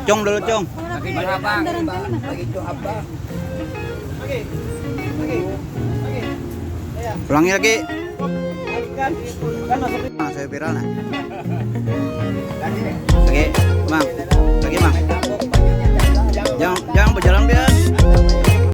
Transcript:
Cung dulu, Cung. Lagi abang. Lagi abang. Ulangi lagi. Nah, saya viral nah. Lagi, Bang. Lagi, Bang. Jangan berjalan biar